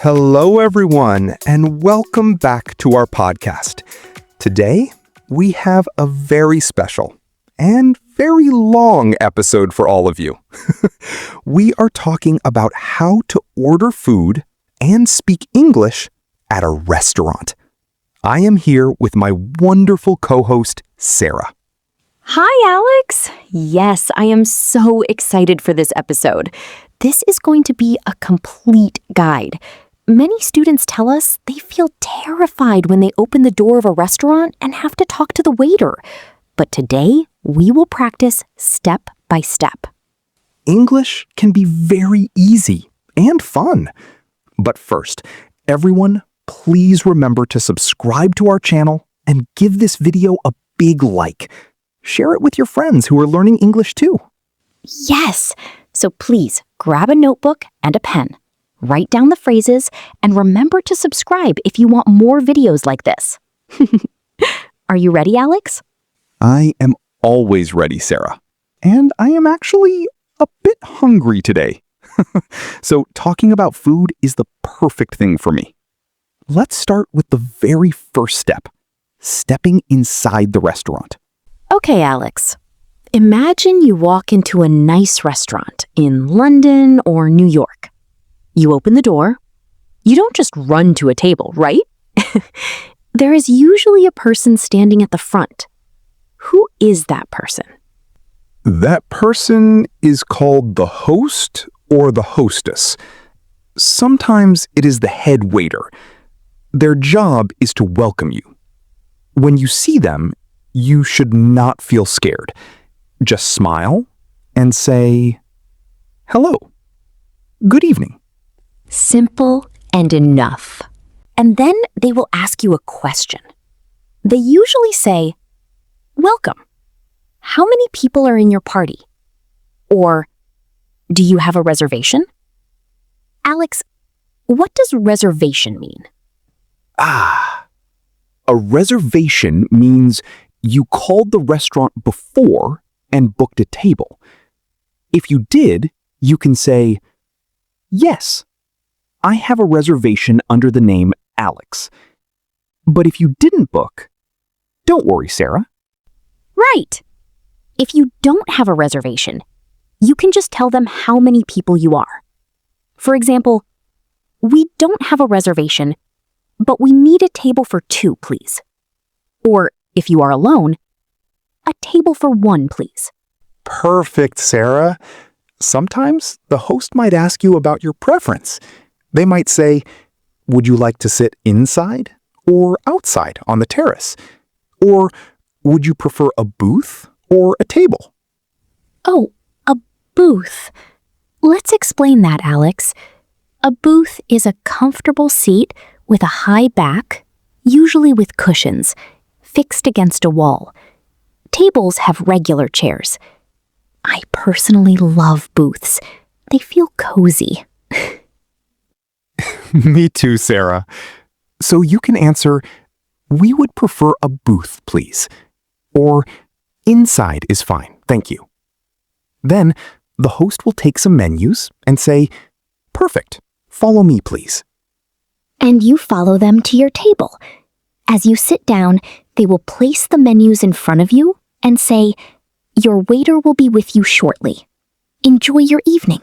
Hello, everyone, and welcome back to our podcast. Today, we have a very special and very long episode for all of you. We are talking about how to order food and speak English at a restaurant. I am here with my wonderful co-host, Sarah. Hi, Alex. Yes, I am so excited for this episode. This is going to be a complete guide. Many students tell us they feel terrified when they open the door of a restaurant and have to talk to the waiter. But today, we will practice step by step. English can be very easy and fun. But first, everyone, please remember to subscribe to our channel and give this video a big like. Share it with your friends who are learning English too. Yes, so please grab a notebook and a pen. Write down the phrases and remember to subscribe if you want more videos like this. Are you ready, Alex? I am always ready, Sarah. And I am actually a bit hungry today. So talking about food is the perfect thing for me. Let's start with the very first step, stepping inside the restaurant. Okay, Alex. Imagine you walk into a nice restaurant in London or New York. You open the door. You don't just run to a table, right? There is usually a person standing at the front. Who is that person? That person is called the host or the hostess. Sometimes it is the head waiter. Their job is to welcome you. When you see them, you should not feel scared. Just smile and say, "Hello. Good evening." Simple and enough. And then they will ask you a question. They usually say, "Welcome. How many people are in your party?" Or, "Do you have a reservation?" Alex, what does reservation mean? A reservation means you called the restaurant before and booked a table. If you did, you can say, "Yes, I have a reservation under the name Alex." But if you didn't book, don't worry, Sarah. Right. If you don't have a reservation, you can just tell them how many people you are. For example, "We don't have a reservation, but we need a table for 2, please." Or, if you are alone, "A table for 1, please." Perfect, Sarah. Sometimes the host might ask you about your preference. They might say, "Would you like to sit inside or outside on the terrace?" Or, "Would you prefer a booth or a table?" Oh, a booth. Let's explain that, Alex. A booth is a comfortable seat with a high back, usually with cushions, fixed against a wall. Tables have regular chairs. I personally love booths. They feel cozy. Me too, Sarah. So you can answer, "We would prefer a booth, please." Or, "Inside is fine, thank you." Then the host will take some menus and say, "Perfect, follow me, please." And you follow them to your table. As you sit down, they will place the menus in front of you and say, "Your waiter will be with you shortly. Enjoy your evening."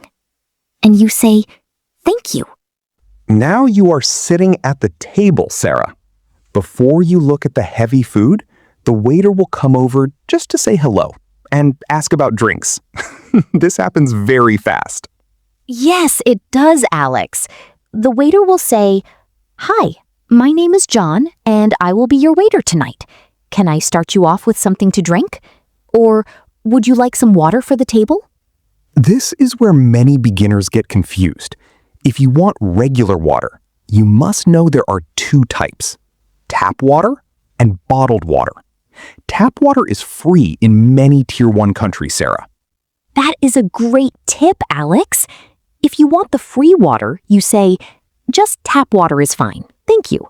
And you say, "Thank you." Now you are sitting at the table, Sarah. Before you look at the heavy food, the waiter will come over just to say hello and ask about drinks. This happens very fast. Yes, it does, Alex. The waiter will say, "Hi, my name is John, and I will be your waiter tonight. Can I start you off with something to drink? Or would you like some water for the table?" This is where many beginners get confused. If you want regular water, you must know there are 2 types, tap water and bottled water. Tap water is free in many Tier 1 countries, Sarah. That is a great tip, Alex. If you want the free water, you say, "Just tap water is fine, thank you."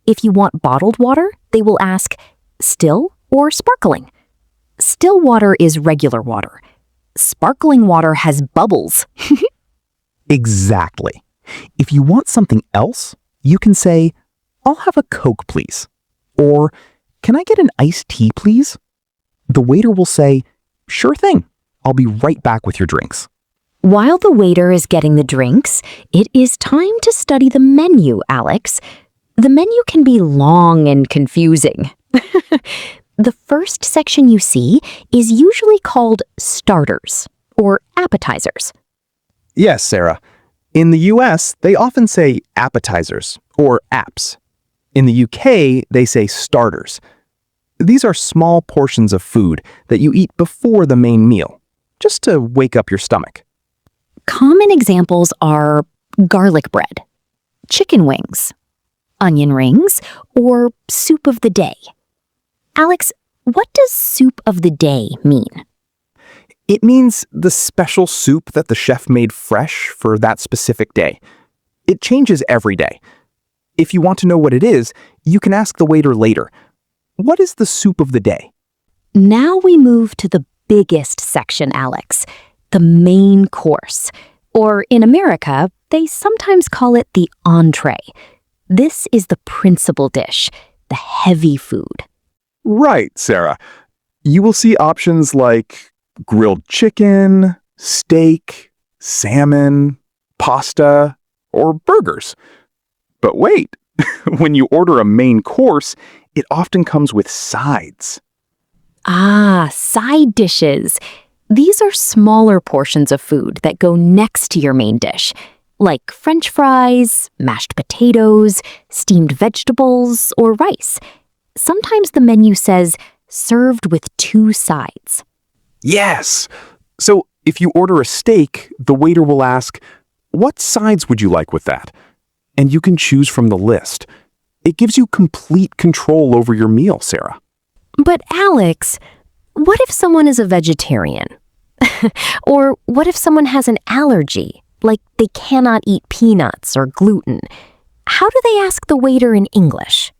If you want bottled water, they will ask, "Still or sparkling?" Still water is regular water. Sparkling water has bubbles. Exactly. If you want something else, you can say, "I'll have a Coke, please." Or, "Can I get an iced tea, please?" The waiter will say, "Sure thing. I'll be right back with your drinks." While the waiter is getting the drinks, it is time to study the menu, Alex. The menu can be long and confusing. The first section you see is usually called starters or appetizers. Yes, Sarah. In the US, they often say appetizers or apps. In the UK, they say starters. These are small portions of food that you eat before the main meal, just to wake up your stomach. Common examples are garlic bread, chicken wings, onion rings, or soup of the day. Alex, what does soup of the day mean? It means the special soup that the chef made fresh for that specific day. It changes every day. If you want to know what it is, you can ask the waiter later. What is the soup of the day? Now we move to the biggest section, Alex, the main course. Or in America, they sometimes call it the entree. This is the principal dish, the heavy food. Right, Sarah. You will see options like grilled chicken, steak, salmon, pasta, or burgers. But wait, when you order a main course, it often comes with sides. Ah, side dishes. These are smaller portions of food that go next to your main dish, like French fries, mashed potatoes, steamed vegetables, or rice. Sometimes the menu says, served with 2 sides. Yes! So if you order a steak, the waiter will ask, "What sides would you like with that?" And you can choose from the list. It gives you complete control over your meal, Sarah. But Alex, what if someone is a vegetarian? Or what if someone has an allergy, like they cannot eat peanuts or gluten? How do they ask the waiter in English?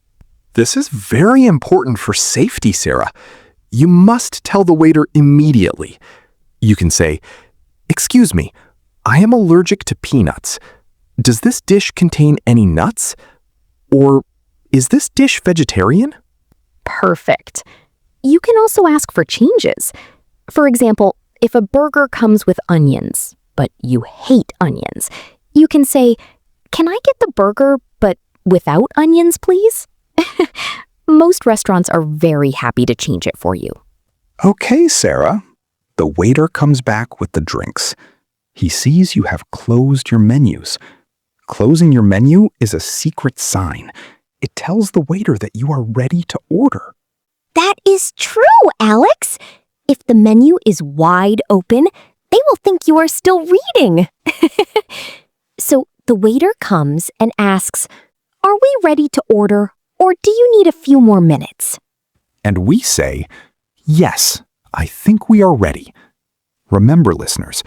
This is very important for safety, Sarah. You must tell the waiter immediately. You can say, "Excuse me, I am allergic to peanuts. Does this dish contain any nuts? Or is this dish vegetarian?" Perfect. You can also ask for changes. For example, if a burger comes with onions, but you hate onions, you can say, "Can I get the burger, but without onions, please?" Most restaurants are very happy to change it for you. Okay, Sarah. The waiter comes back with the drinks. He sees you have closed your menus. Closing your menu is a secret sign. It tells the waiter that you are ready to order. That is true, Alex. If the menu is wide open, they will think you are still reading. So the waiter comes and asks, "Are we ready to order, or do you need a few more minutes?" And we say, "Yes, I think we are ready." Remember, listeners,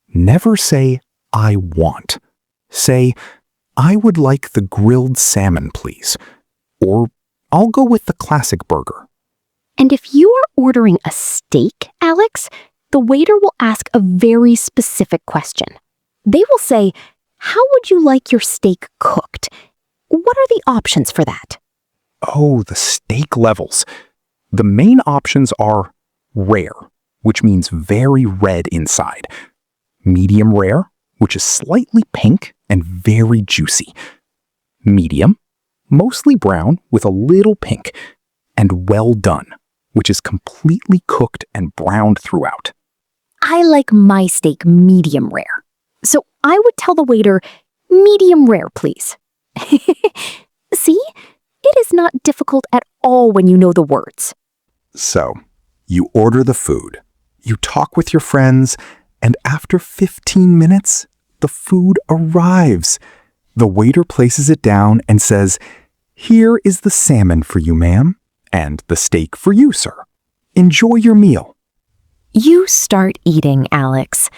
never say, "I want." Say, "I would like the grilled salmon, please." Or, "I'll go with the classic burger." And if you are ordering a steak, Alex, the waiter will ask a very specific question. They will say, "How would you like your steak cooked?" What are the options for that? Oh, the steak levels. The main options are rare, which means very red inside. Medium rare, which is slightly pink and very juicy. Medium, mostly brown with a little pink. And well done, which is completely cooked and browned throughout. I like my steak medium rare. So I would tell the waiter, "Medium rare, please." See? It is not difficult at all when you know the words. So, you order the food, you talk with your friends, and after 15 minutes, the food arrives. The waiter places it down and says, "Here is the salmon for you, ma'am, and the steak for you, sir. Enjoy your meal." You start eating, Alex.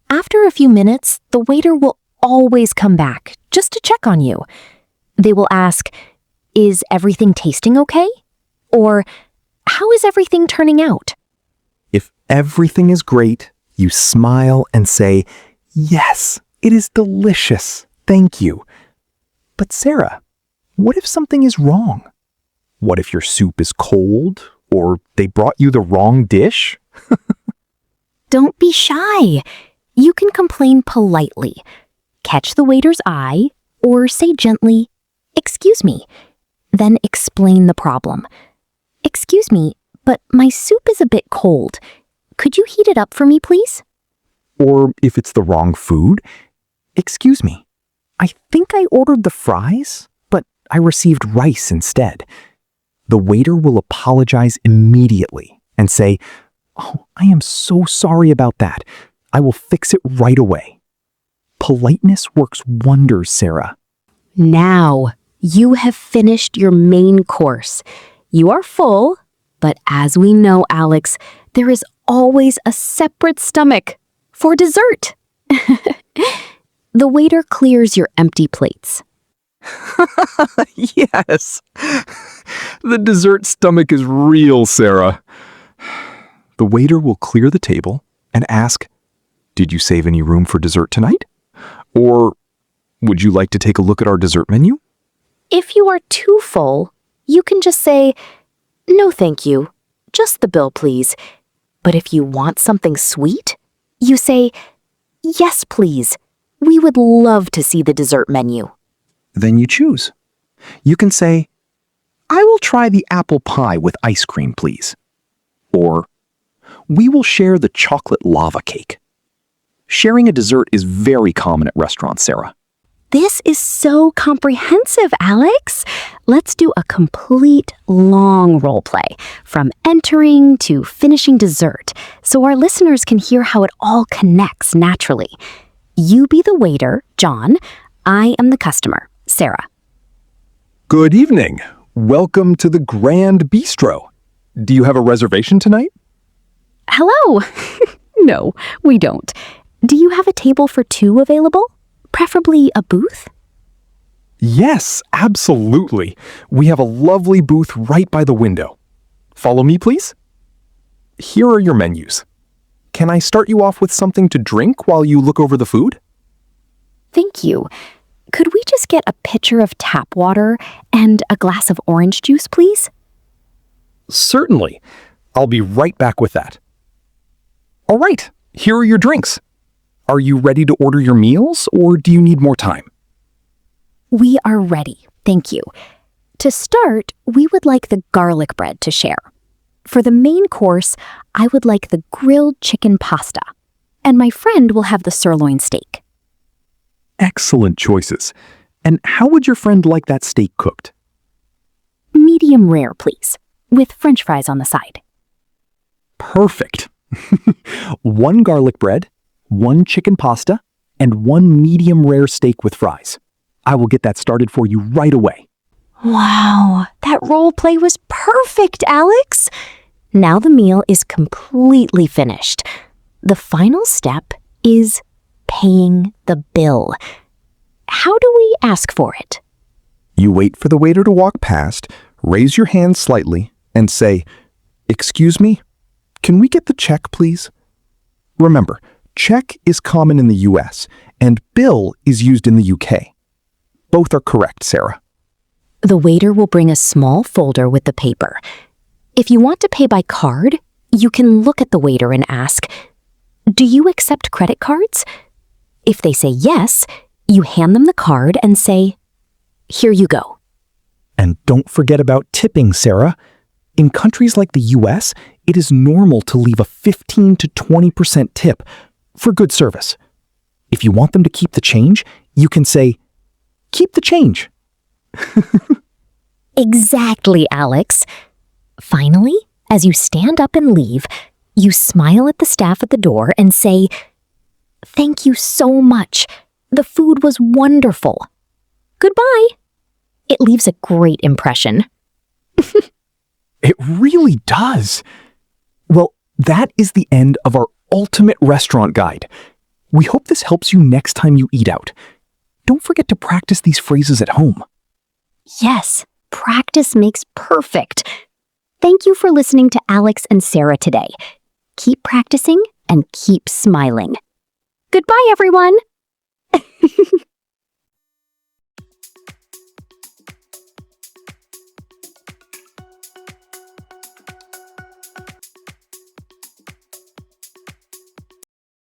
After a few minutes, the waiter will always come back just to check on you. They will ask, "Is everything tasting okay?" Or, "How is everything turning out?" If everything is great, you smile and say, "Yes, it is delicious. Thank you. But Sarah, what if something is wrong? What if your soup is cold, or they brought you the wrong dish? Don't be shy. You can complain politely. Catch the waiter's eye, or say gently, "Excuse me." Then explain the problem. "Excuse me, but my soup is a bit cold. Could you heat it up for me, please?" Or if it's the wrong food, "Excuse me, I think I ordered the fries, but I received rice instead." The waiter will apologize immediately and say, "Oh, I am so sorry about that. I will fix it right away." Politeness works wonders, Sarah. Now, you have finished your main course. You are full, but as we know, Alex, there is always a separate stomach for dessert. The waiter clears your empty plates. Yes. The dessert stomach is real, Sarah. The waiter will clear the table and ask, "Did you save any room for dessert tonight? Or would you like to take a look at our dessert menu?" If you are too full, you can just say, "No, thank you. Just the bill, please." But if you want something sweet, you say, "Yes, please. We would love to see the dessert menu." Then you choose. You can say, "I will try the apple pie with ice cream, please." Or, "We will share the chocolate lava cake." Sharing a dessert is very common at restaurants, Sarah. This is so comprehensive, Alex. Let's do a complete long role play, from entering to finishing dessert, so our listeners can hear how it all connects naturally. You be the waiter, John. I am the customer, Sarah. Good evening. Welcome to the Grand Bistro. Do you have a reservation tonight? Hello. No, we don't. Do you have a table for two available? Preferably a booth? Yes, absolutely. We have a lovely booth right by the window. Follow me, please. Here are your menus. Can I start you off with something to drink while you look over the food? Thank you. Could we just get a pitcher of tap water and a glass of orange juice, please? Certainly. I'll be right back with that. All right, here are your drinks. Are you ready to order your meals, or do you need more time? We are ready, thank you. To start, we would like the garlic bread to share. For the main course, I would like the grilled chicken pasta, and my friend will have the sirloin steak. Excellent choices. And how would your friend like that steak cooked? Medium rare, please, with French fries on the side. Perfect. 1 garlic bread, 1 chicken pasta, and 1 medium rare steak with fries. I will get that started for you right away. Wow, that role play was perfect, Alex. Now the meal is completely finished. The final step is paying the bill. How do we ask for it? You wait for the waiter to walk past, raise your hand slightly, and say, "Excuse me, can we get the check, please?" Remember, check is common in the US, and bill is used in the UK. Both are correct, Sarah. The waiter will bring a small folder with the paper. If you want to pay by card, you can look at the waiter and ask, "Do you accept credit cards?" If they say yes, you hand them the card and say, "Here you go." And don't forget about tipping, Sarah. In countries like the US, it is normal to leave a 15 to 20% tip for good service. If you want them to keep the change, you can say, "Keep the change." Exactly, Alex. Finally, as you stand up and leave, you smile at the staff at the door and say, "Thank you so much. The food was wonderful. Goodbye." It leaves a great impression. It really does. Well, that is the end of our ultimate restaurant guide. We hope this helps you next time you eat out. Don't forget to practice these phrases at home. Yes, practice makes perfect. Thank you for listening to Alex and Sarah today. Keep practicing and keep smiling. Goodbye, everyone.